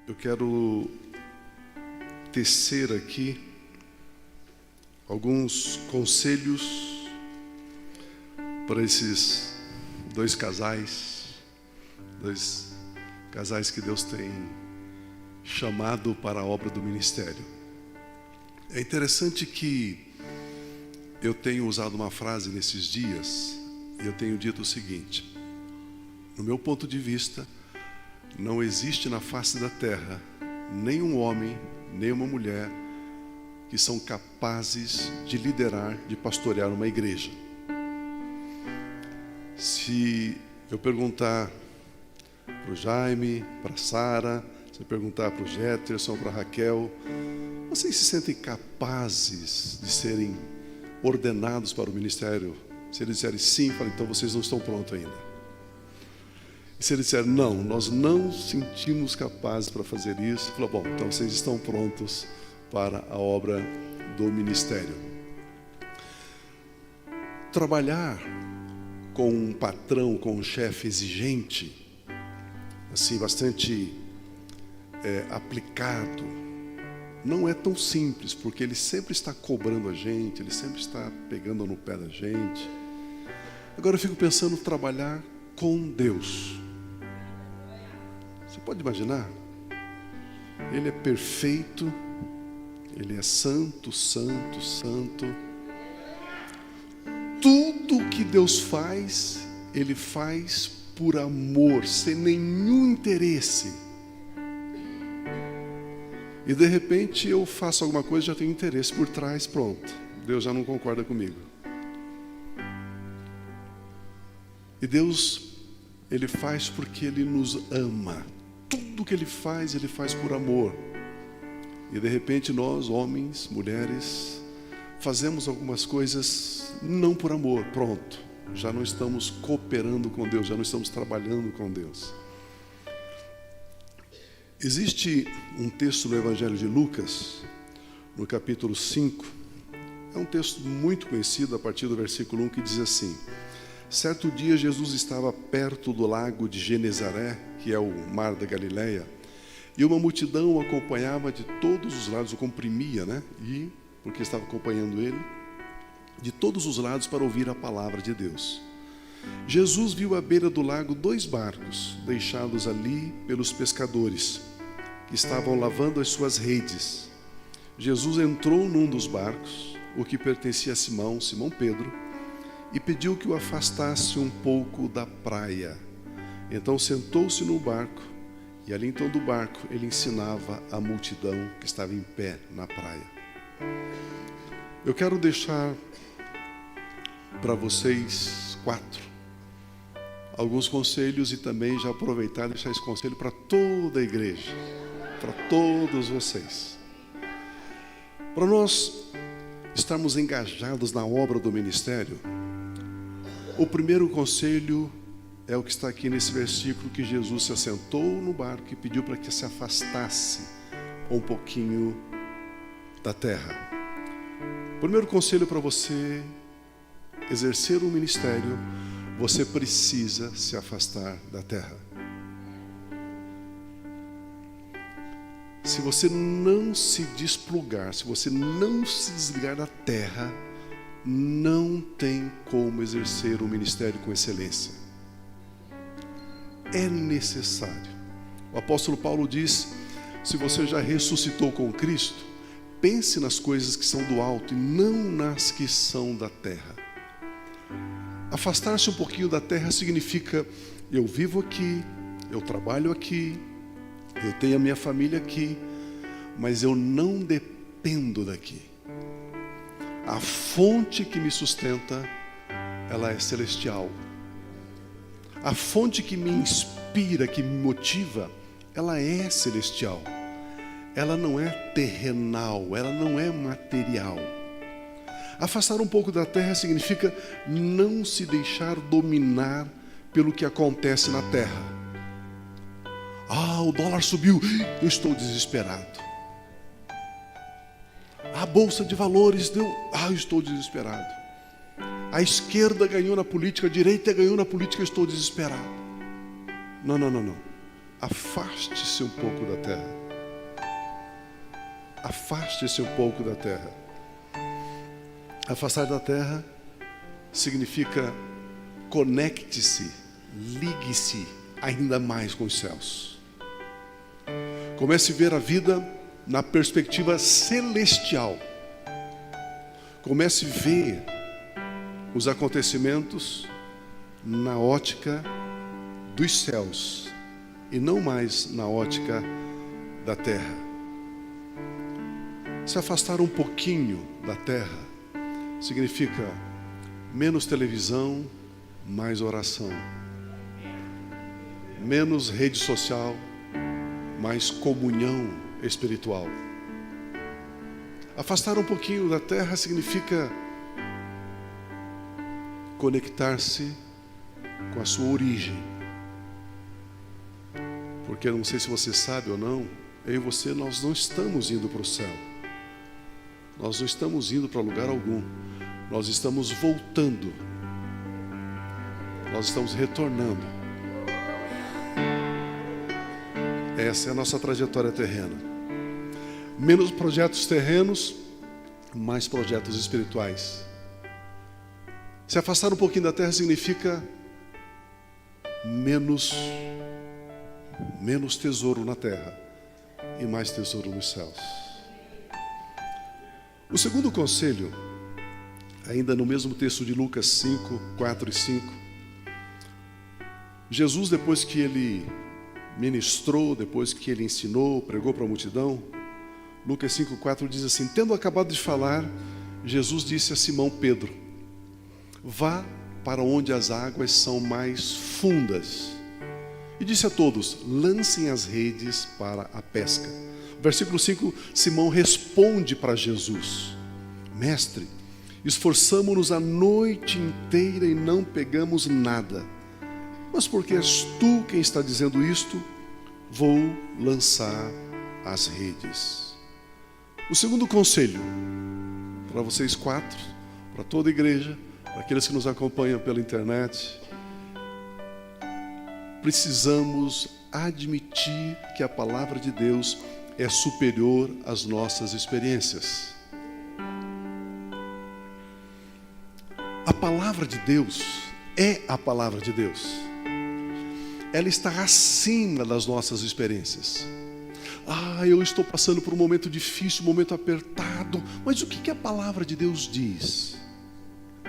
Eu quero tecer aqui alguns conselhos para esses dois casais que Deus tem chamado para a obra do ministério. É interessante que eu tenho usado uma frase nesses dias e eu tenho dito o seguinte: no meu ponto de vista, não existe na face da terra nenhum homem, nem uma mulher que são capazes de liderar, de pastorear uma igreja. Se eu perguntar para o Jaime, para a Sara, se eu perguntar para o Jetterson, para a Raquel, vocês se sentem capazes de serem ordenados para o ministério? Se eles disserem sim, eu falo, então vocês não estão prontos ainda. E se eles disserem não, nós não sentimos capazes para fazer isso, eu falo, bom, então vocês estão prontos para a obra do ministério. Trabalhar com um patrão, com um chefe exigente, assim, bastante aplicado, não é tão simples, porque ele sempre está cobrando a gente, ele sempre está pegando no pé da gente. Agora eu fico pensando trabalhar com Deus. Você pode imaginar? Ele é perfeito, Ele é santo, santo, santo. Tudo que Deus faz, Ele faz por amor, sem nenhum interesse. E de repente eu faço alguma coisa e já tenho interesse por trás, pronto. Deus já não concorda comigo. E Deus, Ele faz porque Ele nos ama. Tudo que Ele faz por amor. E de repente nós, homens, mulheres, fazemos algumas coisas não por amor, pronto. Já não estamos cooperando com Deus, já não estamos trabalhando com Deus. Existe um texto no Evangelho de Lucas, no capítulo 5, é um texto muito conhecido a partir do versículo 1, que diz assim: certo dia Jesus estava perto do lago de Genezaré, que é o mar da Galileia, e uma multidão o acompanhava de todos os lados, o comprimia, E, porque estava acompanhando ele, de todos os lados para ouvir a palavra de Deus. Jesus viu à beira do lago 2 barcos, deixados ali pelos pescadores, que estavam lavando as suas redes. Jesus entrou num dos barcos, o que pertencia a Simão Pedro, e pediu que o afastasse um pouco da praia. Então sentou-se no barco, e ali então do barco ele ensinava a multidão que estava em pé na praia. Eu quero deixar para vocês 4 alguns conselhos e também já aproveitar e deixar esse conselho para toda a igreja, para todos vocês. Para nós estarmos engajados na obra do ministério, o primeiro conselho é o que está aqui nesse versículo, que Jesus se assentou no barco e pediu para que se afastasse um pouquinho da terra. Primeiro conselho para você exercer o ministério: você precisa se afastar da terra. Se você não se desplugar, se você não se desligar da terra, não tem como exercer o ministério com excelência. É necessário. O apóstolo Paulo diz: se você já ressuscitou com Cristo, pense nas coisas que são do alto e não nas que são da terra. Afastar-se um pouquinho da terra significa: eu vivo aqui, eu trabalho aqui, eu tenho a minha família aqui, mas eu não dependo daqui. A fonte que me sustenta, ela é celestial. A fonte que me inspira, que me motiva, ela é celestial. Ela não é terrenal, ela não é material. Afastar um pouco da terra significa não se deixar dominar pelo que acontece na terra. O dólar subiu, eu estou desesperado. A bolsa de valores deu, eu estou desesperado. A esquerda ganhou na política, a direita ganhou na política, eu estou desesperado. Não. afaste-se um pouco da terra. Afaste-se um pouco da terra. Afastar da terra significa conecte-se, ligue-se ainda mais com os céus. Comece a ver a vida na perspectiva celestial. Comece a ver os acontecimentos na ótica dos céus e não mais na ótica da terra. Se afastar um pouquinho da terra significa menos televisão, mais oração. Menos rede social, mais comunhão espiritual. Afastar um pouquinho da terra significa conectar-se com a sua origem. Porque não sei se você sabe ou não, eu e você, nós não estamos indo para o céu. Nós não estamos indo para lugar algum. Nós estamos voltando. Nós estamos retornando. Essa é a nossa trajetória terrena. Menos projetos terrenos, mais projetos espirituais. Se afastar um pouquinho da terra significa menos tesouro na terra e mais tesouro nos céus. O segundo conselho, ainda no mesmo texto de Lucas 5, 4 e 5, Jesus, depois que ele ministrou, depois que ele ensinou, pregou para a multidão, Lucas 5, 4 diz assim: tendo acabado de falar, Jesus disse a Simão Pedro: vá para onde as águas são mais fundas. E disse a todos: lancem as redes para a pesca. Versículo 5, Simão responde para Jesus: mestre, esforçamo-nos a noite inteira e não pegamos nada. Mas porque és tu quem está dizendo isto, vou lançar as redes. O segundo conselho, para vocês quatro, para toda a igreja, para aqueles que nos acompanham pela internet, precisamos admitir que a palavra de Deus é superior às nossas experiências. A palavra de Deus é a palavra de Deus. Ela está acima das nossas experiências. Eu estou passando por um momento difícil, um momento apertado. Mas o que a palavra de Deus diz?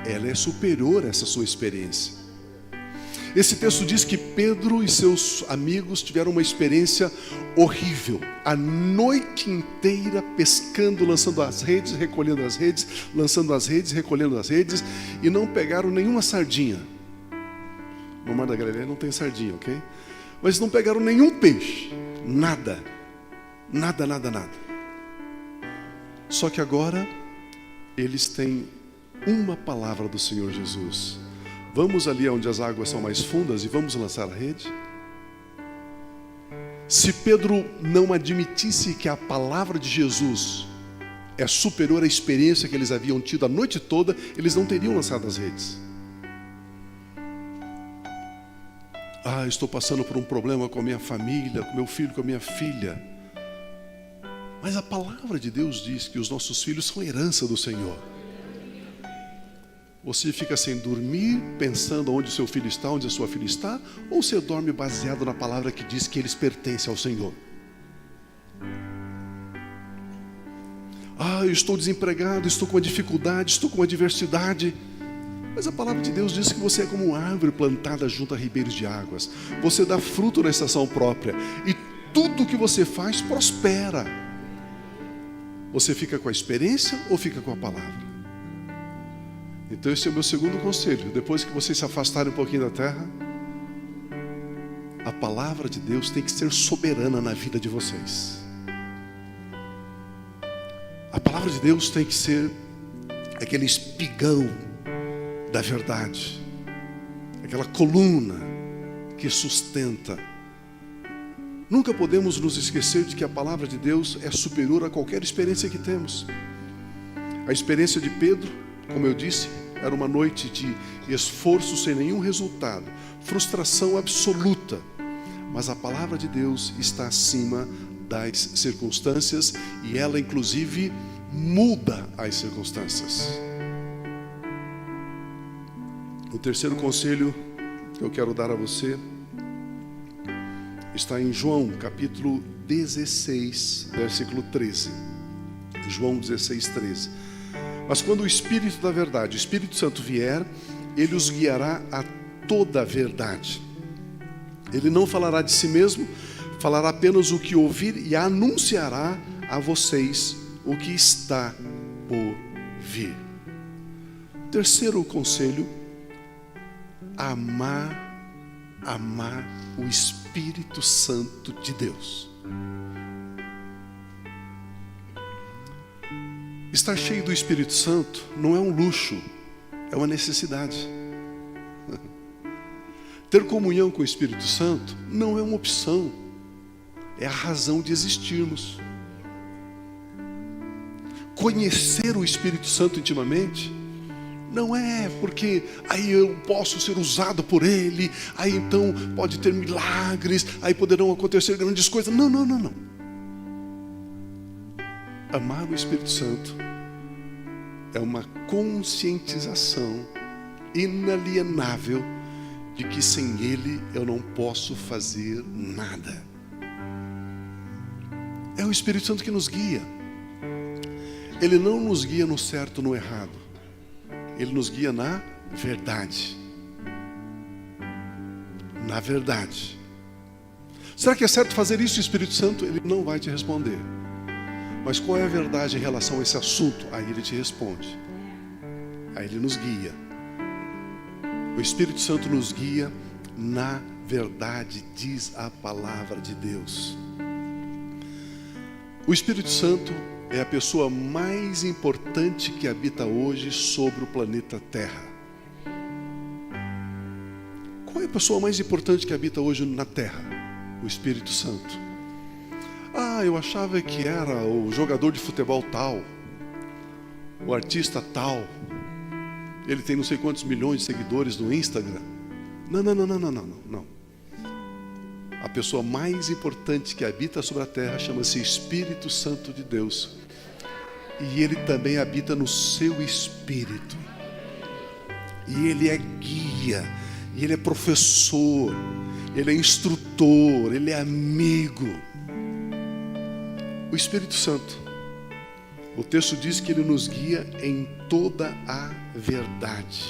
Ela é superior a essa sua experiência. Esse texto diz que Pedro e seus amigos tiveram uma experiência horrível. A noite inteira pescando, lançando as redes, recolhendo as redes, lançando as redes, recolhendo as redes, e não pegaram nenhuma sardinha. No Mar da Galileia não tem sardinha, ok? Mas não pegaram nenhum peixe. Nada. Nada, nada, nada. Só que agora eles têm uma palavra do Senhor Jesus. Vamos ali onde as águas são mais fundas e vamos lançar a rede? Se Pedro não admitisse que a palavra de Jesus é superior à experiência que eles haviam tido a noite toda, eles não teriam lançado as redes. Estou passando por um problema com a minha família, com meu filho, com a minha filha. Mas a palavra de Deus diz que os nossos filhos são herança do Senhor. Você fica sem dormir, pensando onde o seu filho está, onde a sua filha está, ou você dorme baseado na palavra que diz que eles pertencem ao Senhor? Eu estou desempregado, estou com uma dificuldade, estou com uma adversidade. Mas a palavra de Deus diz que você é como uma árvore plantada junto a ribeiros de águas. Você dá fruto na estação própria. E tudo que você faz prospera. Você fica com a experiência ou fica com a palavra? Então esse é o meu segundo conselho. Depois que vocês se afastarem um pouquinho da terra, a palavra de Deus tem que ser soberana na vida de vocês. A palavra de Deus tem que ser aquele espigão da verdade, aquela coluna que sustenta. Nunca podemos nos esquecer de que a palavra de Deus é superior a qualquer experiência que temos. A experiência de Pedro, como eu disse, era uma noite de esforço sem nenhum resultado, frustração absoluta. mas a palavra de Deus está acima das circunstâncias e ela inclusive muda as circunstâncias. O terceiro conselho que eu quero dar a você está em João, capítulo 16, versículo 13. João 16, 13. Mas quando o Espírito da verdade, o Espírito Santo vier, ele os guiará a toda a verdade. Ele não falará de si mesmo, falará apenas o que ouvir e anunciará a vocês o que está por vir. Terceiro conselho: amar o Espírito Santo de Deus. Estar cheio do Espírito Santo não é um luxo, é uma necessidade. Ter comunhão com o Espírito Santo não é uma opção, é a razão de existirmos. Conhecer o Espírito Santo intimamente não é porque aí eu posso ser usado por Ele, aí então pode ter milagres, aí poderão acontecer grandes coisas. Não. Amar o Espírito Santo é uma conscientização inalienável de que sem Ele eu não posso fazer nada. É o Espírito Santo que nos guia. Ele não nos guia no certo ou no errado. Ele nos guia na verdade. Na verdade. Será que é certo fazer isso, Espírito Santo? Ele não vai te responder. Mas qual é a verdade em relação a esse assunto? Aí ele te responde. Aí ele nos guia. O Espírito Santo nos guia na verdade, diz a palavra de Deus. O Espírito Santo é a pessoa mais importante que habita hoje sobre o planeta Terra. Qual é a pessoa mais importante que habita hoje na Terra? O Espírito Santo. Eu achava que era o jogador de futebol tal, o artista tal. Ele tem não sei quantos milhões de seguidores no Instagram. Não. A pessoa mais importante que habita sobre a terra chama-se Espírito Santo de Deus. E ele também habita no seu espírito. E ele é guia, e ele é professor, ele é instrutor, ele é amigo. O Espírito Santo, o texto diz que ele nos guia em toda a verdade.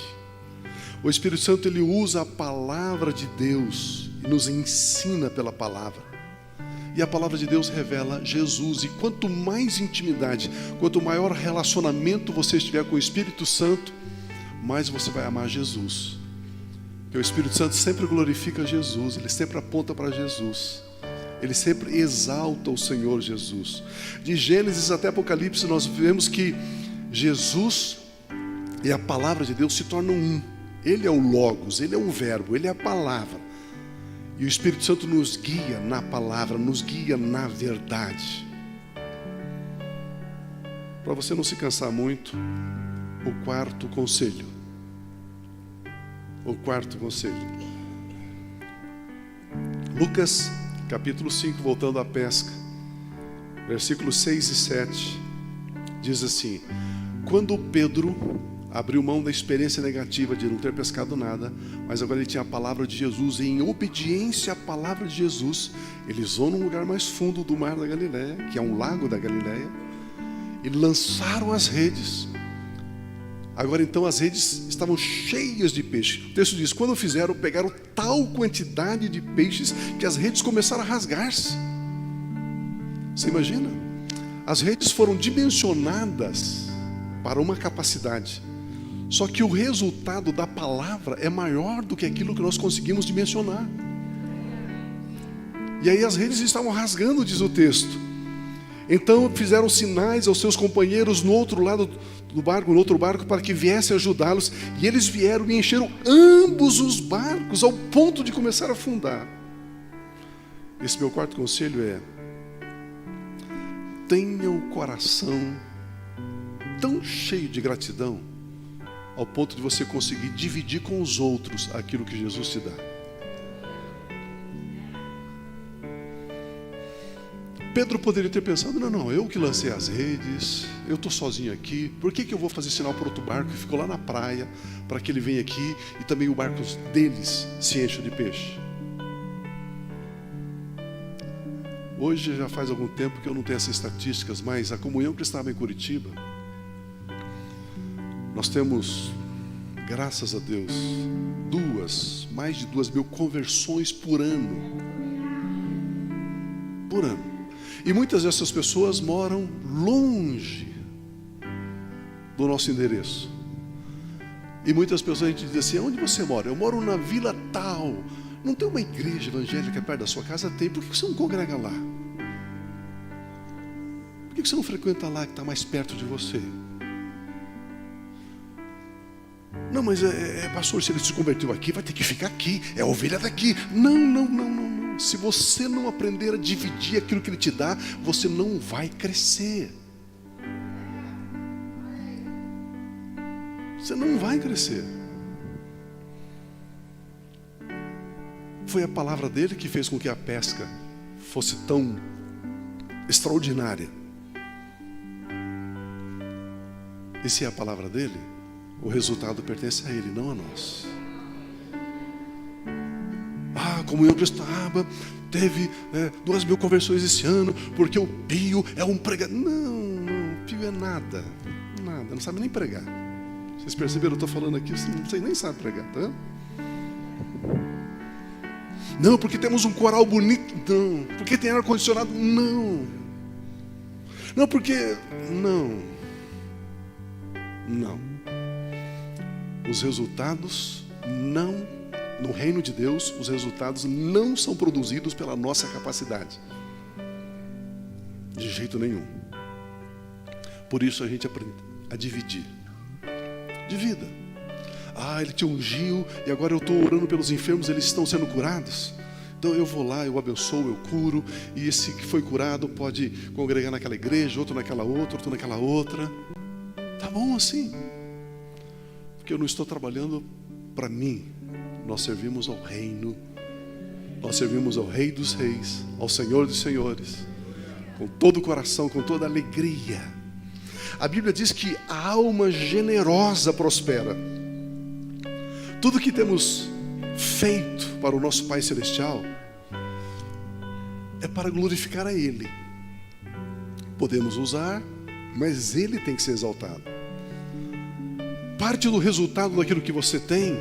O Espírito Santo, ele usa a palavra de Deus e nos ensina pela palavra. E a palavra de Deus revela Jesus. E quanto mais intimidade, quanto maior relacionamento você estiver com o Espírito Santo, mais você vai amar Jesus. Porque o Espírito Santo sempre glorifica Jesus, ele sempre aponta para Jesus. Ele sempre exalta o Senhor Jesus. De Gênesis até Apocalipse nós vemos que Jesus e a palavra de Deus se tornam um. Ele é o Logos, ele é o Verbo, ele é a palavra. E o Espírito Santo nos guia na palavra, nos guia na verdade. Para você não se cansar muito, o quarto conselho. O quarto conselho. Lucas capítulo 5, voltando à pesca, versículos 6 e 7, diz assim: quando Pedro abriu mão da experiência negativa de não ter pescado nada, mas agora ele tinha a palavra de Jesus, e em obediência à palavra de Jesus, eles vão num lugar mais fundo do mar da Galileia, que é um lago da Galileia, e lançaram as redes. Agora então as redes estavam cheias de peixe. O texto diz: quando fizeram, pegaram tal quantidade de peixes que as redes começaram a rasgar-se. Você imagina? As redes foram dimensionadas para uma capacidade. Só que o resultado da palavra é maior do que aquilo que nós conseguimos dimensionar. E aí as redes estavam rasgando, diz o texto. Então fizeram sinais aos seus companheiros no outro lado do barco, no outro barco, para que viessem ajudá-los. E eles vieram e encheram ambos os barcos ao ponto de começar a afundar. Esse meu quarto conselho é: tenha o coração tão cheio de gratidão ao ponto de você conseguir dividir com os outros aquilo que Jesus te dá. Pedro poderia ter pensado, não, eu que lancei as redes, eu estou sozinho aqui, por que eu vou fazer sinal para outro barco que ficou lá na praia, para que ele venha aqui e também o barco deles se encha de peixe? Hoje já faz algum tempo que eu não tenho essas estatísticas, mas a comunhão que estava em Curitiba, nós temos, graças a Deus, mais de 2.000 conversões por ano. Por ano. E muitas dessas pessoas moram longe do nosso endereço. E muitas pessoas a gente diz assim, onde você mora? Eu moro na vila tal. Não tem uma igreja evangélica perto da sua casa? Tem. Por que você não congrega lá? Por que você não frequenta lá que está mais perto de você? Não, mas pastor, se ele se converteu aqui, vai ter que ficar aqui. É a ovelha daqui. Não. Se você não aprender a dividir aquilo que ele te dá, você não vai crescer. Você não vai crescer. Foi a palavra dele que fez com que a pesca fosse tão extraordinária. E se é a palavra dele, o resultado pertence a ele, não a nós. Comunhão Cristaba teve 2.000 conversões esse ano, porque o Pio é um pregador. Não, Pio é nada, não sabe nem pregar. Vocês perceberam, eu estou falando aqui, vocês nem sabem pregar, tá vendo? Não, porque temos um coral bonito, não. Porque tem ar-condicionado, não. Não, porque, não. Os resultados no reino de Deus, os resultados não são produzidos pela nossa capacidade. De jeito nenhum. Por isso a gente aprende a dividir. Divida. Ele te ungiu e agora eu estou orando pelos enfermos, eles estão sendo curados. Então eu vou lá, eu abençoo, eu curo. E esse que foi curado pode congregar naquela igreja, outro naquela outra, outro naquela outra. Tá bom assim. Porque eu não estou trabalhando para mim. Nós servimos ao reino, nós servimos ao Rei dos Reis, ao Senhor dos Senhores, com todo o coração, com toda a alegria. A Bíblia diz que a alma generosa prospera. Tudo que temos feito para o nosso Pai Celestial é para glorificar a Ele. Podemos usar, mas Ele tem que ser exaltado. Parte do resultado daquilo que você tem,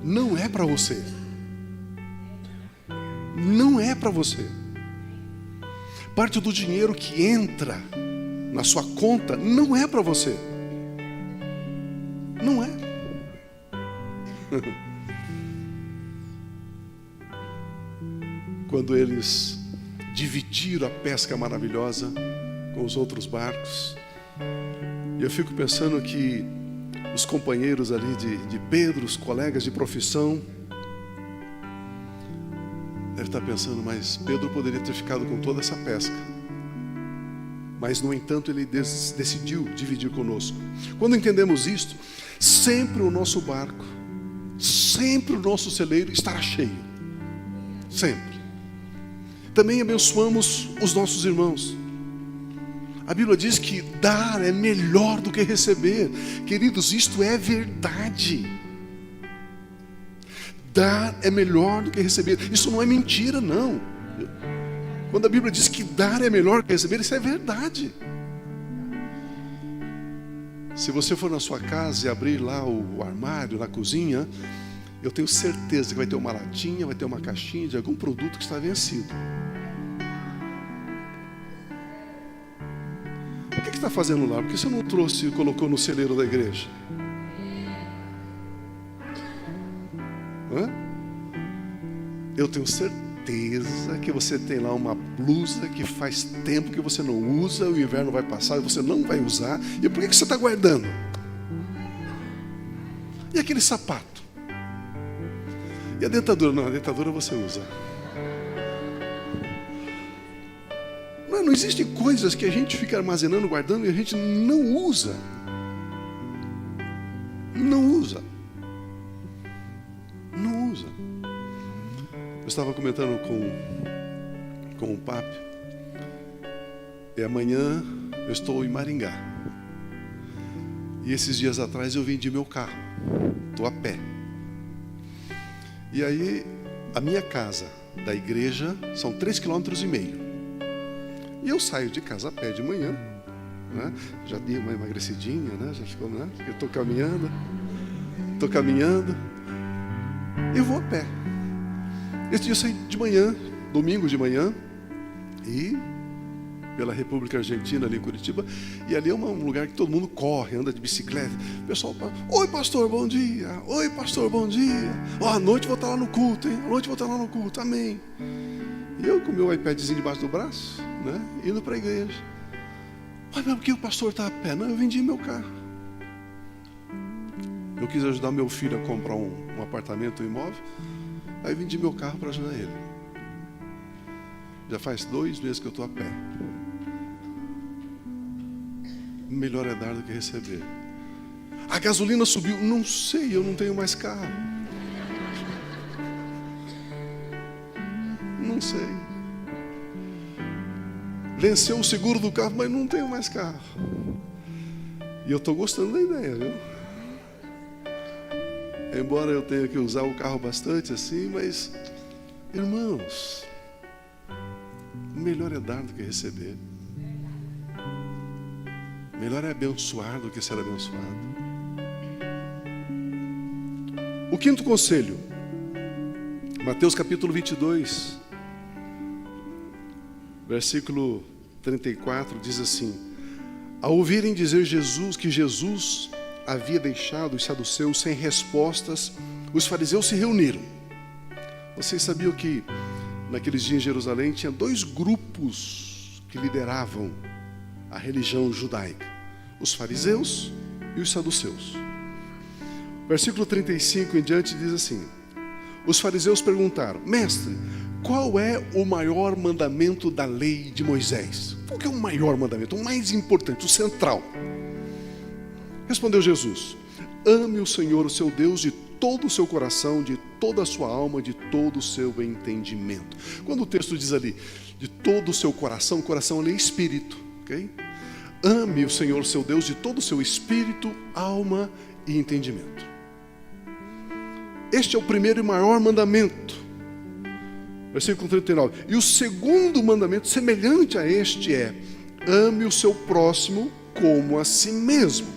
não é para você. Não é para você. Parte do dinheiro que entra na sua conta não é para você. Não é. Quando eles dividiram a pesca maravilhosa com os outros barcos, eu fico pensando que os companheiros ali de Pedro, os colegas de profissão, devem estar pensando, mas Pedro poderia ter ficado com toda essa pesca. Mas, no entanto, ele decidiu dividir conosco. Quando entendemos isto, sempre o nosso barco, sempre o nosso celeiro estará cheio. Sempre. Também abençoamos os nossos irmãos. A Bíblia diz que dar é melhor do que receber. Queridos, isto é verdade. Dar é melhor do que receber. Isso não é mentira, não. Quando a Bíblia diz que dar é melhor do que receber, isso é verdade. Se você for na sua casa e abrir lá o armário, na cozinha, eu tenho certeza que vai ter uma latinha, vai ter uma caixinha de algum produto que está vencido. O que você está fazendo lá? Por que você não trouxe e colocou no celeiro da igreja? Eu tenho certeza que você tem lá uma blusa que faz tempo que você não usa, o inverno vai passar e você não vai usar. E por que você está guardando? E aquele sapato? E a dentadura? Não, a dentadura você usa. Não existem coisas que a gente fica armazenando, guardando e a gente não usa. Não usa. estava comentando com o Papi, e amanhã eu estou em Maringá. E esses dias atrás eu vendi meu carro, estou a pé. E aí, a minha casa da igreja são 3,5 km. E eu saio de casa a pé de manhã, né? Já dei uma emagrecidinha, né? Já ficou, né? Eu estou caminhando, eu vou a pé. Esse dia eu saí de manhã, domingo de manhã, e pela República Argentina, ali em Curitiba, e ali é um lugar que todo mundo corre, anda de bicicleta. O pessoal fala: oi pastor, bom dia. Oi pastor, bom dia. À noite vou estar lá no culto, hein? À noite vou estar lá no culto, amém. E eu com o meu iPadzinho debaixo do braço, né? Indo para a igreja. Mas por que o pastor está a pé? Não, eu vendi meu carro. Eu quis ajudar meu filho a comprar um apartamento, um imóvel. Aí vendi meu carro para ajudar ele. Já faz 2 meses que eu estou a pé. Melhor é dar do que receber. A gasolina subiu. Não sei, eu não tenho mais carro. Não sei. Venceu o seguro do carro, mas não tenho mais carro. E eu estou gostando da ideia, viu? Embora eu tenha que usar o carro bastante assim, mas, irmãos, melhor é dar do que receber. Melhor é abençoar do que ser abençoado. O 5º conselho, Mateus capítulo 22, versículo 34, diz assim: ao ouvirem dizer que Jesus havia deixado os saduceus sem respostas, os fariseus se reuniram. Vocês sabiam que naqueles dias em Jerusalém tinha 2 grupos que lideravam a religião judaica: os fariseus e os saduceus. Versículo 35 em diante diz assim: os fariseus perguntaram: mestre, qual é o maior mandamento da lei de Moisés? Qual que é o maior mandamento, o mais importante, o central? Respondeu Jesus: ame o Senhor, o seu Deus, de todo o seu coração, de toda a sua alma, de todo o seu entendimento. Quando o texto diz ali, de todo o seu coração, coração ali é espírito, ok? Ame o Senhor, o seu Deus, de todo o seu espírito, alma e entendimento. Este é o primeiro e maior mandamento. Versículo 39. E o segundo mandamento, semelhante a este, é: ame o seu próximo como a si mesmo.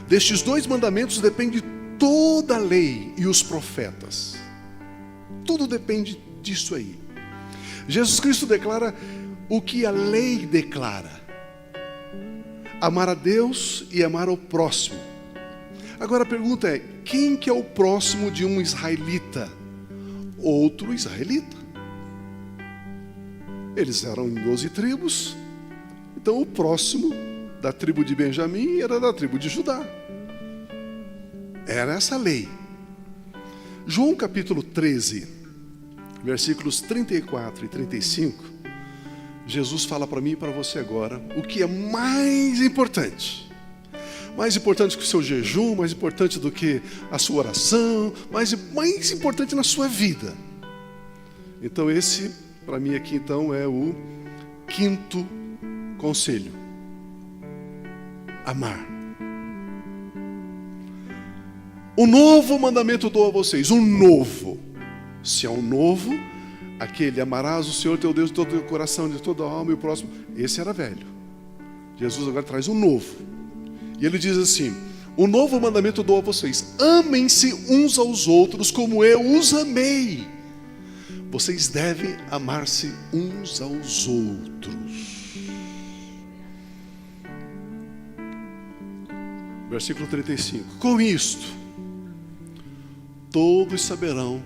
Destes 2 mandamentos depende toda a lei e os profetas. Tudo depende disso aí. Jesus Cristo declara o que a lei declara: amar a Deus e amar ao próximo. Agora a pergunta é: quem que é o próximo de um israelita? Outro israelita. Eles eram em 12 tribos. Então o próximo da tribo de Benjamim era da tribo de Judá. Era essa a lei. João capítulo 13, versículos 34 e 35, Jesus fala para mim e para você agora o que é mais importante. Mais importante que o seu jejum, mais importante do que a sua oração, mais importante na sua vida. Então esse, para mim aqui então, é o 5º conselho: amar. O novo mandamento dou a vocês, um novo. Se é um novo, aquele: amarás o Senhor teu Deus de todo o teu coração, de toda a alma, e o próximo. Esse era velho. Jesus agora traz um novo. E ele diz assim: o novo mandamento dou a vocês: amem-se uns aos outros como eu os amei. Vocês devem amar-se uns aos outros. Versículo 35. Com isto, todos saberão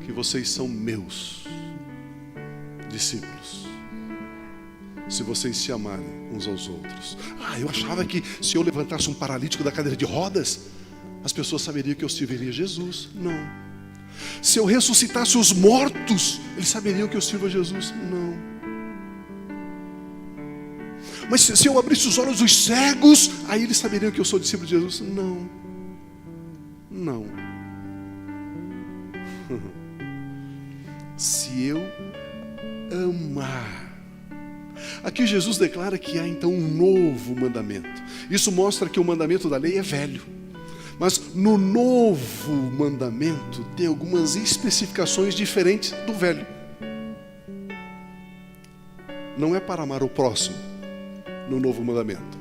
que vocês são meus discípulos, se vocês se amarem uns aos outros. Eu achava que se eu levantasse um paralítico da cadeira de rodas, as pessoas saberiam que eu serviria Jesus. Não. Se eu ressuscitasse os mortos, eles saberiam que eu sirvo a Jesus. Não. Mas se eu abrisse os olhos dos cegos, aí eles saberiam que eu sou discípulo de Jesus. Não. Não. Se eu amar. Aqui Jesus declara que há então um novo mandamento. Isso mostra que o mandamento da lei é velho. Mas no novo mandamento tem algumas especificações diferentes do velho. Não é para amar o próximo no novo mandamento.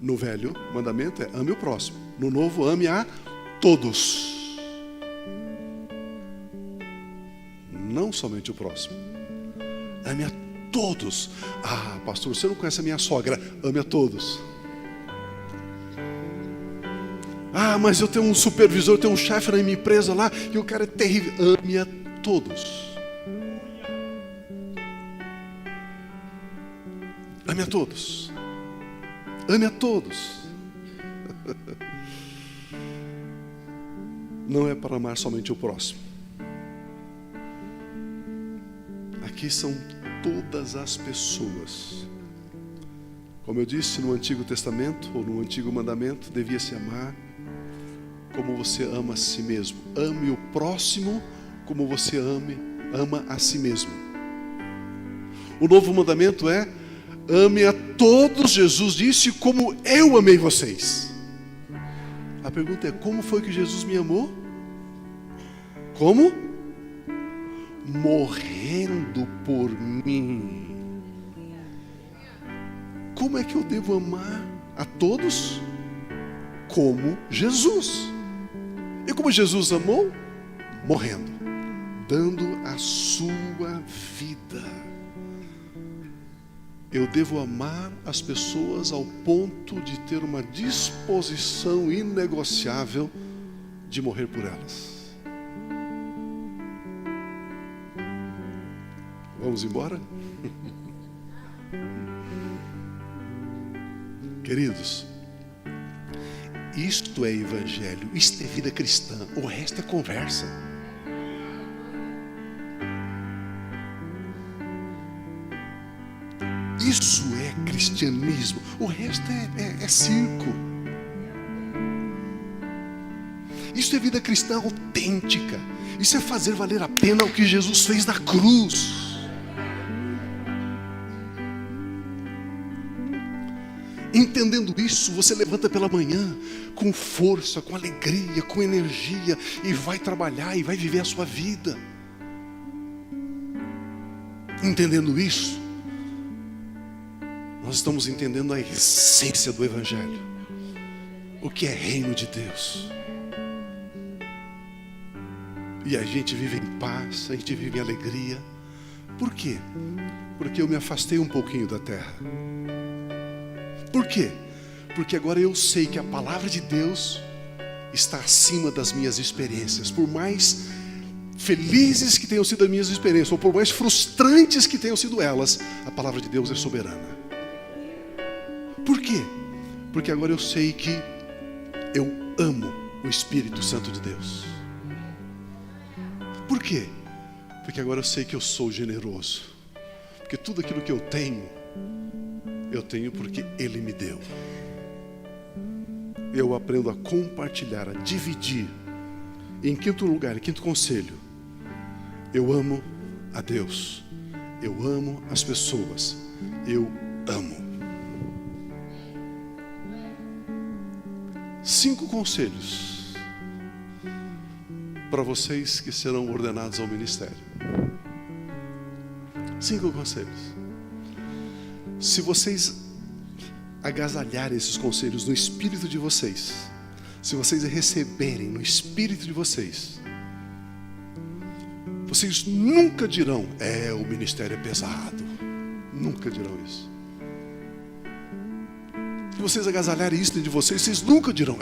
No velho mandamento é ame o próximo. No novo, ame a todos. Não somente o próximo. Ame a todos. Ah, pastor, você não conhece a minha sogra. Ame a todos. Ah, mas eu tenho um supervisor, eu tenho um chefe na minha empresa lá e o cara é terrível. Ame a todos. Ame a todos. Ame a todos. Não é para amar somente o próximo. Aqui são todas as pessoas. Como eu disse, no Antigo Testamento, ou no Antigo Mandamento, devia se amar como você ama a si mesmo. Ame o próximo como você ama a si mesmo. O novo mandamento é: ame a todos, Jesus disse, como eu amei vocês. A pergunta é: como foi que Jesus me amou? Como? Morrendo por mim. Como é que eu devo amar a todos? Como Jesus. E como Jesus amou? Morrendo, dando a sua vida. Eu devo amar as pessoas ao ponto de ter uma disposição inegociável de morrer por elas. Vamos embora? Queridos, isto é evangelho, isto é vida cristã, o resto é conversa. Isso é cristianismo, o resto é circo. Isso é vida cristã autêntica. Isso é fazer valer a pena o que Jesus fez na cruz. Entendendo isso, você levanta pela manhã com força, com alegria, com energia e vai trabalhar e vai viver a sua vida. Entendendo isso, nós estamos entendendo a essência do Evangelho. O que é reino de Deus. E a gente vive em paz, a gente vive em alegria. Por quê? Porque eu me afastei um pouquinho da terra. Por quê? Porque agora eu sei que a palavra de Deus está acima das minhas experiências. Por mais felizes que tenham sido as minhas experiências, ou por mais frustrantes que tenham sido elas, a palavra de Deus é soberana. Por quê? Porque agora eu sei que eu amo o Espírito Santo de Deus. Por quê? Porque agora eu sei que eu sou generoso. Porque tudo aquilo que eu tenho porque Ele me deu. Eu aprendo a compartilhar, a dividir. Em quinto lugar, em quinto conselho, eu amo a Deus. Eu amo as pessoas. Eu amo. 5 conselhos para vocês que serão ordenados ao ministério. 5 conselhos. Se vocês agasalharem esses conselhos no espírito de vocês, se vocês receberem no espírito de vocês, vocês nunca dirão: o ministério é pesado. Nunca dirão isso. Se vocês agasalharem isso dentro de vocês, vocês nunca dirão: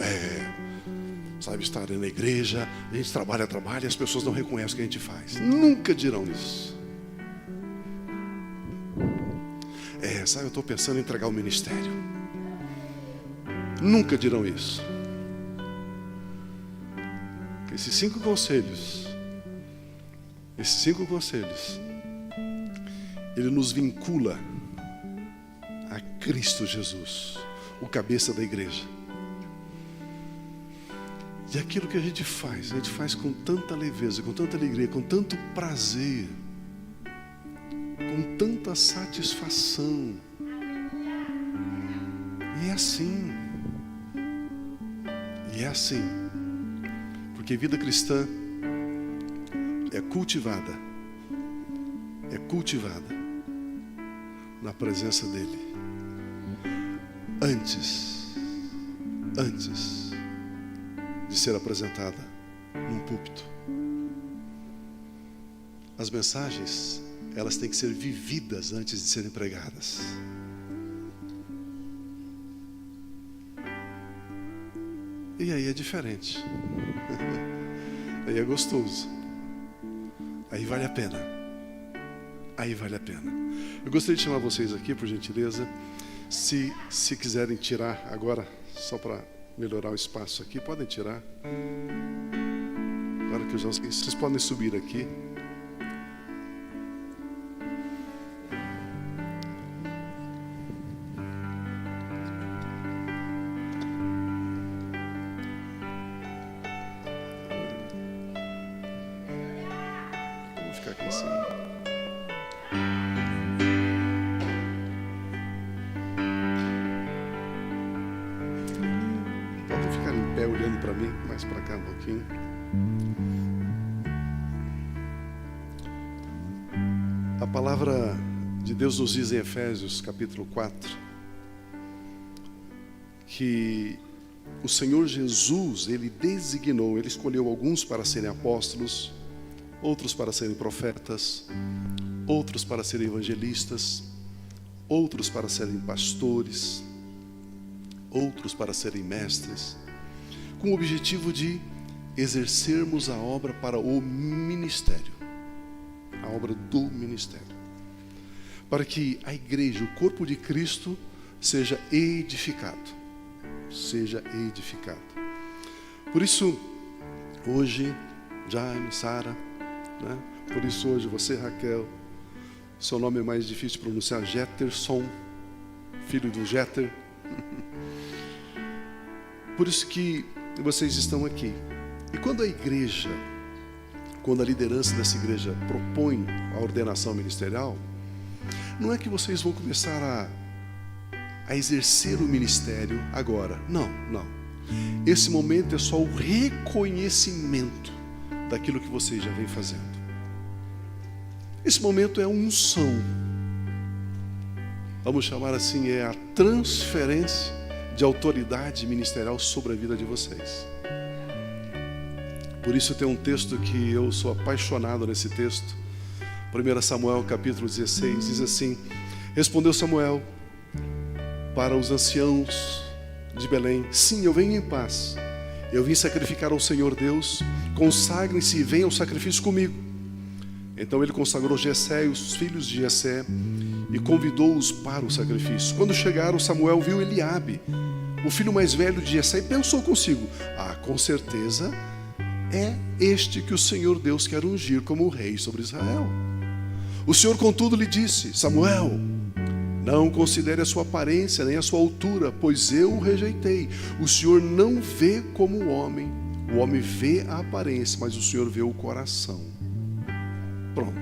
sabe, estar na igreja, a gente trabalha e as pessoas não reconhecem o que a gente faz. Nunca dirão isso. Sabe, eu estou pensando em entregar o ministério. Nunca dirão isso. Esses 5 conselhos, ele nos vincula a Cristo Jesus, o cabeça da igreja. E aquilo que a gente faz com tanta leveza, com tanta alegria, com tanto prazer, com tanta satisfação. E é assim. E é assim. Porque vida cristã é cultivada na presença dele. Antes de ser apresentada num púlpito. As mensagens, elas têm que ser vividas antes de serem pregadas. E aí é diferente. Aí é gostoso. Aí vale a pena. Eu gostaria de chamar vocês aqui, por gentileza. Se quiserem tirar agora, só para melhorar o espaço aqui, podem tirar. Agora que eu já sei, vocês podem subir aqui. Vamos ficar aqui assim. Olhando para mim, mais para cá um pouquinho. A palavra de Deus nos diz em Efésios capítulo 4 que o Senhor Jesus, Ele designou, Ele escolheu alguns para serem apóstolos, outros para serem profetas, outros para serem evangelistas, outros para serem pastores, outros para serem mestres, com o objetivo de exercermos a obra para o ministério, a obra do ministério, para que a igreja, o corpo de Cristo, seja edificado. Por isso, hoje, Jaime, Sara, né? Por isso hoje você, Raquel, seu nome é mais difícil de pronunciar, Jetterson, filho do Jeter. Por isso que vocês estão aqui. E quando a igreja, quando a liderança dessa igreja propõe a ordenação ministerial, não é que vocês vão começar a exercer o ministério agora. Não. Esse momento é só o reconhecimento daquilo que vocês já vêm fazendo. Esse momento é unção. Vamos chamar assim, é a transferência de autoridade ministerial sobre a vida de vocês. Por isso tem um texto que eu sou apaixonado nesse texto. 1 Samuel capítulo 16 diz assim: respondeu Samuel para os anciãos de Belém: sim, eu venho em paz. Eu vim sacrificar ao Senhor Deus. Consagrem-se e venham ao sacrifício comigo. Então ele consagrou Jessé e os filhos de Jessé e convidou-os para o sacrifício. Quando chegaram, Samuel viu Eliabe, o filho mais velho de Jessé, e pensou consigo: com certeza é este que o Senhor Deus quer ungir como rei sobre Israel. O Senhor, contudo, lhe disse: Samuel, não considere a sua aparência nem a sua altura, pois eu o rejeitei. O Senhor não vê como o homem vê a aparência, mas o Senhor vê o coração. Pronto.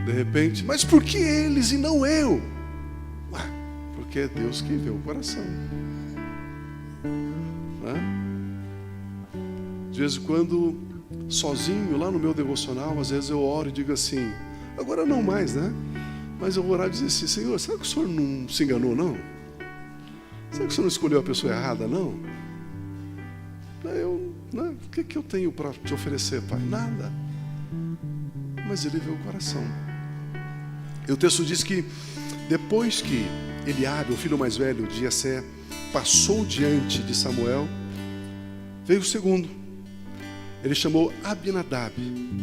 De repente, mas por que eles e não eu? Porque é Deus quem vê o coração. De vez em quando, sozinho, lá no meu devocional, às vezes eu oro e digo assim, agora não mais, né? Mas eu vou orar e dizer assim: Senhor, será que o Senhor não se enganou, não? Será que o Senhor não escolheu a pessoa errada, não? O que eu tenho para te oferecer, Pai? Nada. Mas Ele vê o coração. E o texto diz que depois que Eliabe, o filho mais velho de Jessé, passou diante de Samuel, veio o segundo. Ele chamou Abinadab,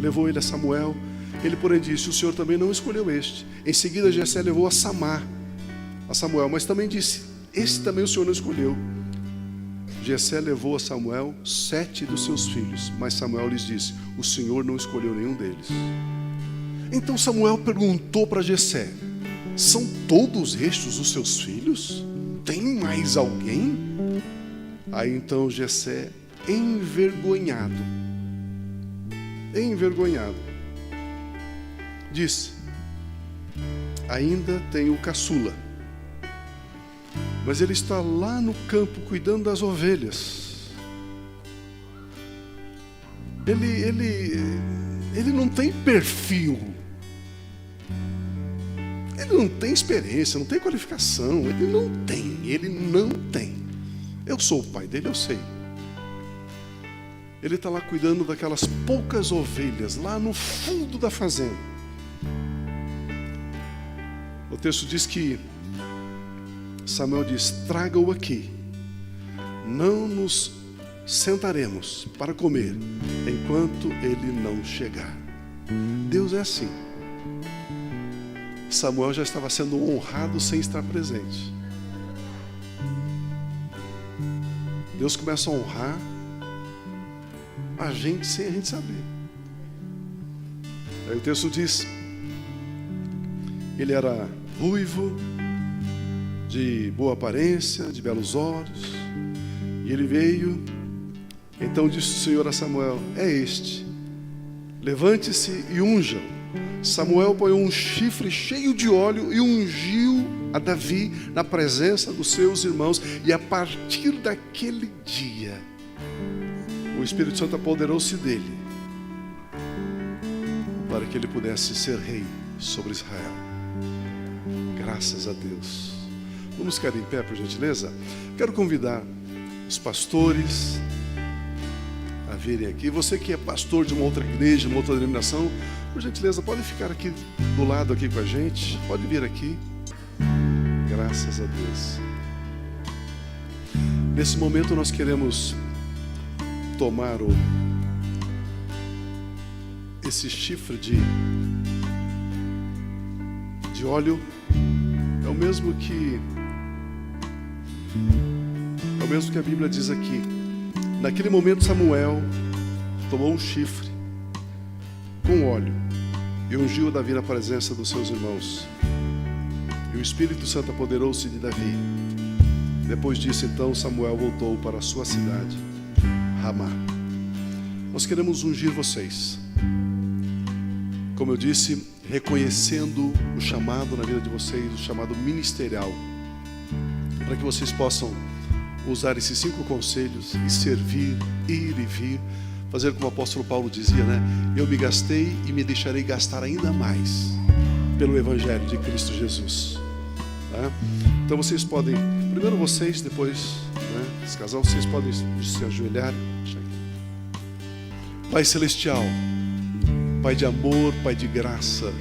levou ele a Samuel. Ele, porém, disse: o Senhor também não escolheu este. Em seguida, Jessé levou a Samuel, mas também disse: este também o Senhor não escolheu. Jessé levou a Samuel 7 dos seus filhos, mas Samuel lhes disse: o Senhor não escolheu nenhum deles. Então Samuel perguntou para Jessé: são todos estes os seus filhos? Tem mais alguém? Aí então Jessé, envergonhado, disse: ainda tenho o caçula, mas ele está lá no campo cuidando das ovelhas. Ele não tem perfil, ele não tem experiência, não tem qualificação, ele não tem. Eu sou o pai dele, eu sei. Ele está lá cuidando daquelas poucas ovelhas, lá no fundo da fazenda. O texto diz que Samuel diz: traga-o aqui, não nos sentaremos para comer enquanto ele não chegar. Deus é assim. Samuel já estava sendo honrado sem estar presente. Deus começa a honrar a gente sem a gente saber. Aí o texto diz: ele era ruivo, de boa aparência, de belos olhos, e ele veio. Então disse o Senhor a Samuel: é este, levante-se e unja-o. Samuel apanhou um chifre cheio de óleo e ungiu a Davi na presença dos seus irmãos. E a partir daquele dia, o Espírito Santo apoderou-se dele para que ele pudesse ser rei sobre Israel. Graças a Deus. Vamos ficar em pé, por gentileza? Quero convidar os pastores a virem aqui. Você que é pastor de uma outra igreja, uma outra denominação, por gentileza, pode ficar aqui do lado aqui com a gente. Pode vir aqui. Graças a Deus. Nesse momento nós queremos tomar esse chifre de óleo. É o mesmo que a Bíblia diz aqui. Naquele momento Samuel tomou um chifre com óleo e ungiu Davi na presença dos seus irmãos. E o Espírito Santo apoderou-se de Davi. Depois disso, então, Samuel voltou para a sua cidade, Ramá. Nós queremos ungir vocês. Como eu disse, reconhecendo o chamado na vida de vocês, o chamado ministerial, para que vocês possam usar esses 5 conselhos e servir, ir e vir, fazer como o apóstolo Paulo dizia, né? Eu me gastei e me deixarei gastar ainda mais pelo Evangelho de Cristo Jesus. Tá? Então vocês podem, primeiro vocês, depois, né, esse casal, vocês podem se ajoelhar. Pai Celestial, Pai de amor, Pai de graça,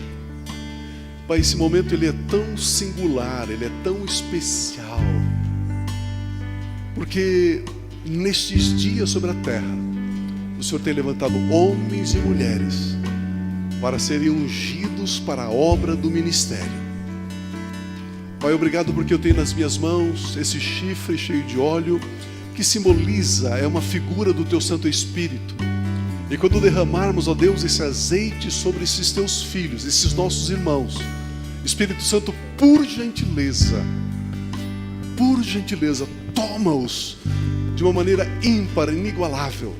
Pai, esse momento ele é tão singular, ele é tão especial, porque nestes dias sobre a terra, o Senhor tem levantado homens e mulheres para serem ungidos para a obra do ministério. Pai, obrigado porque eu tenho nas minhas mãos esse chifre cheio de óleo que simboliza, é uma figura do Teu Santo Espírito. E quando derramarmos, ó Deus, esse azeite sobre esses Teus filhos, esses nossos irmãos, Espírito Santo, por gentileza, toma-os de uma maneira ímpar, inigualável.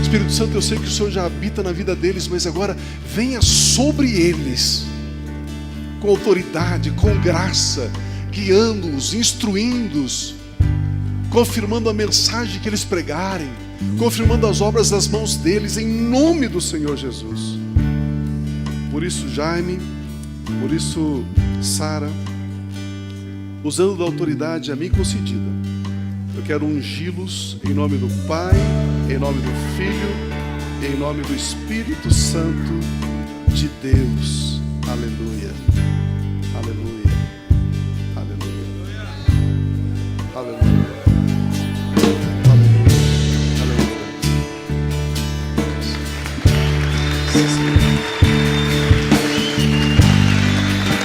Espírito Santo, eu sei que o Senhor já habita na vida deles, mas agora venha sobre eles com autoridade, com graça, guiando-os, instruindo-os, confirmando a mensagem que eles pregarem, confirmando as obras das mãos deles, em nome do Senhor Jesus. Por isso, Jaime, por isso, Sara, usando da autoridade a mim concedida, eu quero ungí-los em nome do Pai, em nome do Filho, em nome do Espírito Santo de Deus. Aleluia, aleluia, aleluia, aleluia, aleluia.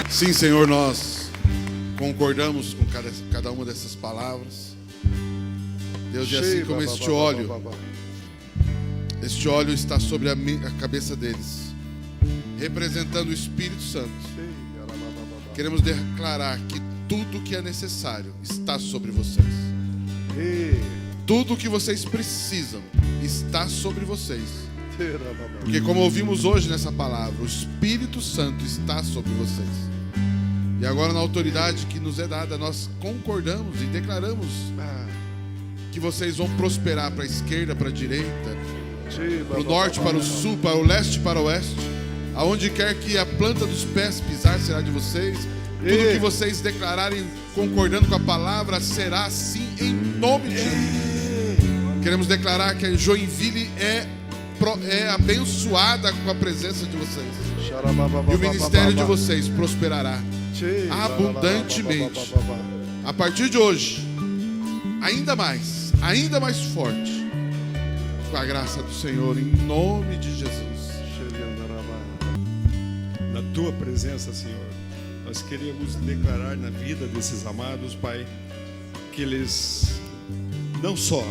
Sim, Senhor, nós concordamos com cada uma dessas palavras. Deus, é assim como este óleo está sobre a cabeça deles, representando o Espírito Santo. Queremos declarar que tudo que é necessário está sobre vocês. Tudo o que vocês precisam está sobre vocês. Porque como ouvimos hoje nessa palavra, o Espírito Santo está sobre vocês. E agora, na autoridade que nos é dada, nós concordamos e declaramos que vocês vão prosperar para a esquerda, para a direita, para o norte, para o sul, para o leste, para o oeste. Aonde quer que a planta dos pés pisar será de vocês. Tudo que vocês declararem concordando com a palavra será assim em nome de Jesus. Queremos declarar que a Joinville é abençoada com a presença de vocês. E o ministério de vocês prosperará abundantemente. A partir de hoje, ainda mais forte, com a graça do Senhor, em nome de Jesus. Na tua presença, Senhor, nós queremos declarar na vida desses amados, Pai, que eles não só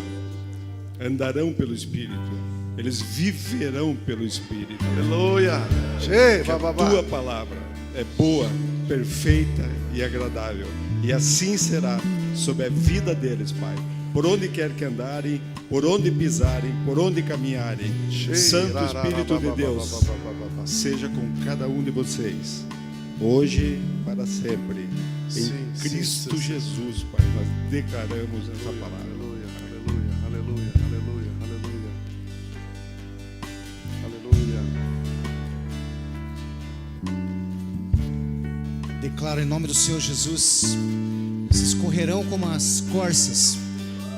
andarão pelo Espírito, eles viverão pelo Espírito. Aleluia. Que a tua palavra é boa, perfeita e agradável. E assim será sobre a vida deles, Pai. Por onde quer que andarem, por onde pisarem, por onde caminharem. Santo Espírito de Deus, seja com cada um de vocês, hoje e para sempre. Em Cristo Jesus, Pai, nós declaramos essa palavra. Aleluia, aleluia, aleluia, aleluia, aleluia. Aleluia. Declaro em nome do Senhor Jesus: vocês correrão como as corças,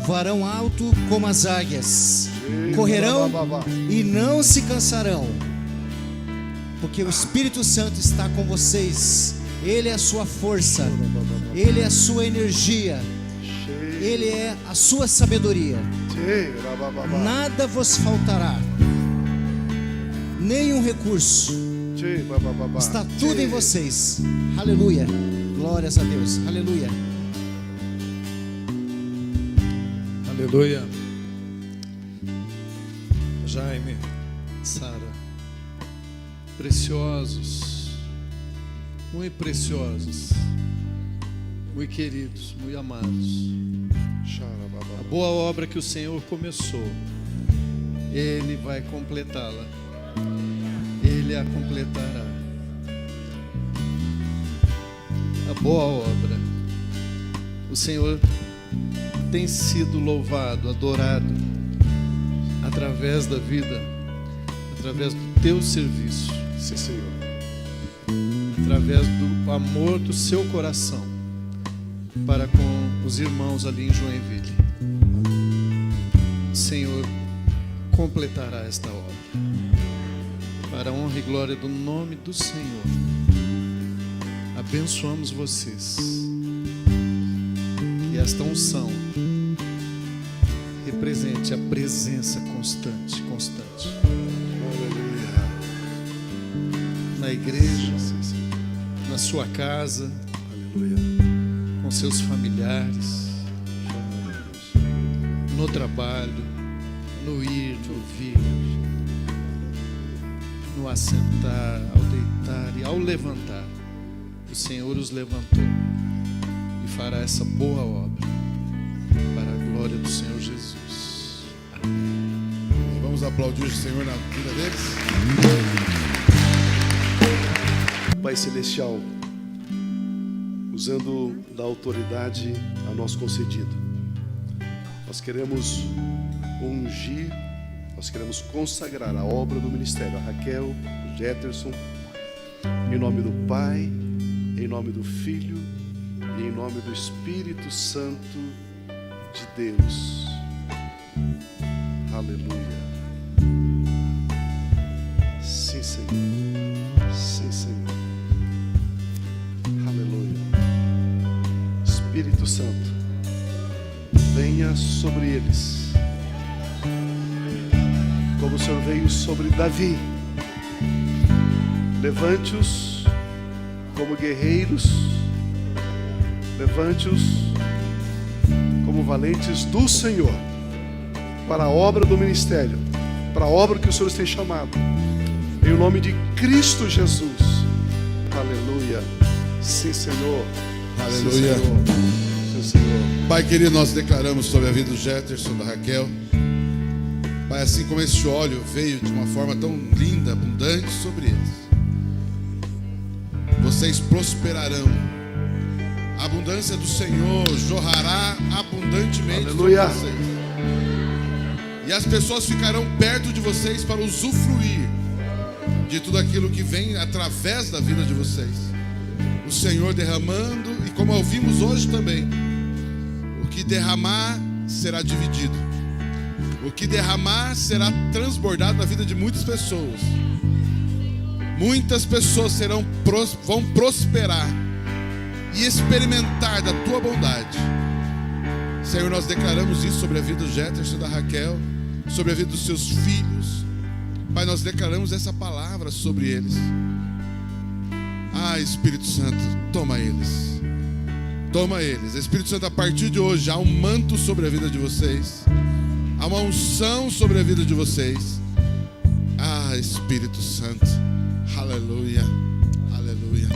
voarão alto como as águias, correrão e não se cansarão, porque o Espírito Santo está com vocês. Ele é a sua força, Ele é a sua energia, Ele é a sua sabedoria. Nada vos faltará, nenhum recurso. Está tudo em vocês. Aleluia. Glórias a Deus. Aleluia. Aleluia. Jaime, Sara, preciosos, muito preciosos, muito queridos, muito amados. A boa obra que o Senhor começou, Ele vai completá-la. Ele a completará. A boa obra. O Senhor tem sido louvado, adorado através da vida, através do teu serviço. Sim, Senhor. Através do amor do seu coração para com os irmãos ali em Joinville. O Senhor completará esta obra para a honra e glória do nome do Senhor. Abençoamos vocês. E esta unção represente a presença constante. Na igreja, na sua casa, com seus familiares, no trabalho, no ir, no vir, no assentar, ao deitar e ao levantar. O Senhor os levantou e fará essa boa obra para a glória do Senhor Jesus. Amém. Vamos aplaudir o Senhor na vida deles. Pai Celestial, usando da autoridade a nós concedido, nós queremos ungir, nós queremos consagrar a obra do ministério, a Raquel, o Jefferson, em nome do Pai, em nome do Filho e em nome do Espírito Santo de Deus. Aleluia. Sim, Senhor. Sim, Senhor. Aleluia. Espírito Santo, venha sobre eles, como o Senhor veio sobre Davi. Levante-os como guerreiros, levante-os como valentes do Senhor, para a obra do ministério, para a obra que o Senhor tem chamado, em nome de Cristo Jesus. Aleluia. Sim, Senhor. Aleluia. Sim, Senhor. Sim, Senhor. Pai querido, nós declaramos sobre a vida do Jetterson, da Raquel. Pai, assim como esse óleo veio de uma forma tão linda, abundante sobre eles, vocês prosperarão. A abundância do Senhor jorrará abundantemente sobre Aleluia. vocês. E as pessoas ficarão perto de vocês para usufruir de tudo aquilo que vem através da vida de vocês. O Senhor derramando, e como ouvimos hoje também, o que derramar será dividido. O que derramar será transbordado na vida de muitas pessoas. Muitas pessoas vão prosperar e experimentar da tua bondade. Senhor, nós declaramos isso sobre a vida do Jetterson e da Raquel, sobre a vida dos seus filhos. Pai, nós declaramos essa palavra sobre eles. Ah, Espírito Santo, toma eles. Toma eles. Espírito Santo, a partir de hoje há um manto sobre a vida de vocês. Há uma unção sobre a vida de vocês. Ah, Espírito Santo. Aleluia. Aleluia.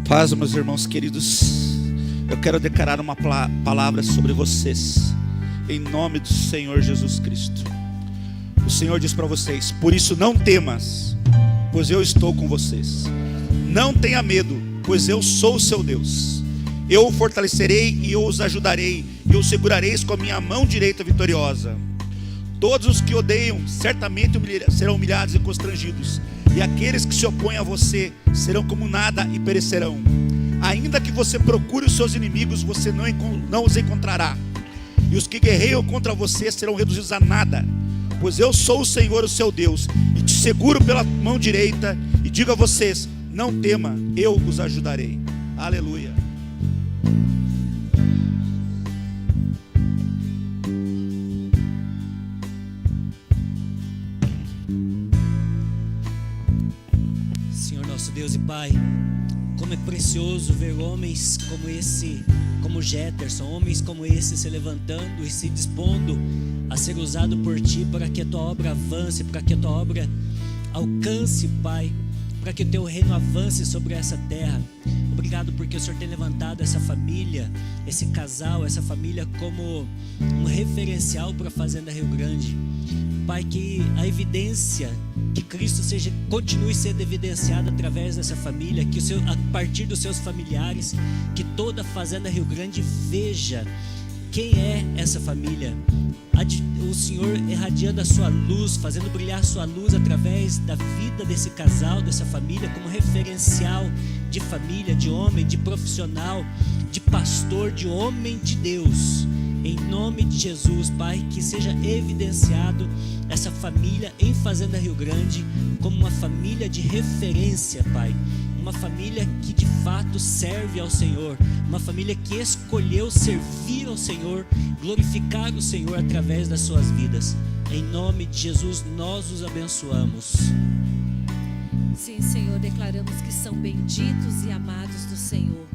Paz, meus irmãos queridos. Eu quero declarar uma palavra sobre vocês, em nome do Senhor Jesus Cristo. O Senhor diz para vocês: por isso não temas, pois eu estou com vocês. Não tenha medo, pois eu sou o seu Deus. Eu o fortalecerei e eu os ajudarei, e os segurareis com a minha mão direita vitoriosa. Todos os que odeiam certamente serão humilhados e constrangidos, e aqueles que se opõem a você serão como nada e perecerão. Ainda que você procure os seus inimigos, você não os encontrará, e os que guerreiam contra você serão reduzidos a nada. Pois eu sou o Senhor, o seu Deus, e te seguro pela mão direita, e digo a vocês: não tema, eu os ajudarei. Aleluia. Senhor nosso Deus e Pai, como é precioso ver homens como esse, como Jetterson, homens como esse se levantando e se dispondo a ser usado por Ti, para que a Tua obra avance, para que a Tua obra alcance, Pai, para que o Teu reino avance sobre essa terra. Obrigado porque o Senhor tem levantado essa família, esse casal, essa família como um referencial para a Fazenda Rio Grande. Pai, que a evidência, que Cristo continue sendo evidenciado através dessa família, que a partir dos seus familiares, que toda a Fazenda Rio Grande veja quem é essa família. O Senhor irradiando a sua luz, fazendo brilhar a sua luz através da vida desse casal, dessa família, como referencial de família, de homem, de profissional, de pastor, de homem de Deus. Em nome de Jesus, Pai, que seja evidenciado essa família em Fazenda Rio Grande como uma família de referência, Pai. Uma família que de fato serve ao Senhor, uma família que escolheu servir ao Senhor, glorificar o Senhor através das suas vidas. Em nome de Jesus, nós os abençoamos. Sim, Senhor, declaramos que são benditos e amados do Senhor,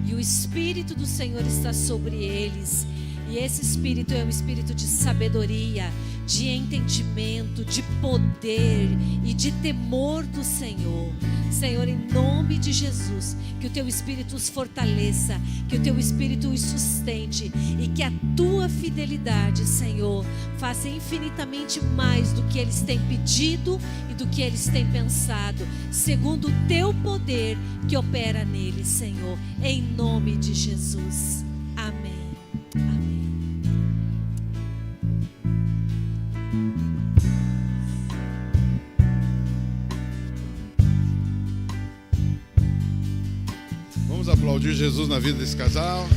e o Espírito do Senhor está sobre eles. E esse Espírito é um Espírito de sabedoria, de entendimento, de poder e de temor do Senhor. Senhor, em nome de Jesus, que o Teu Espírito os fortaleça, que o Teu Espírito os sustente, e que a Tua fidelidade, Senhor, faça infinitamente mais do que eles têm pedido e do que eles têm pensado, segundo o Teu poder que opera neles, Senhor, em nome de Jesus. Amém. Amém. Vamos aplaudir Jesus na vida desse casal.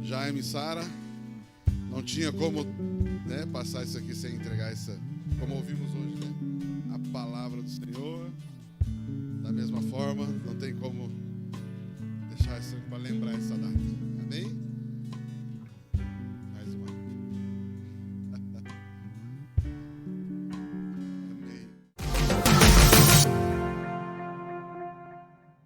Jaime e Sara, não tinha como, né, passar isso aqui sem entregar essa, como ouvimos hoje, né, a palavra do Senhor. Da mesma forma, não tem como deixar isso para lembrar essa data. Amém?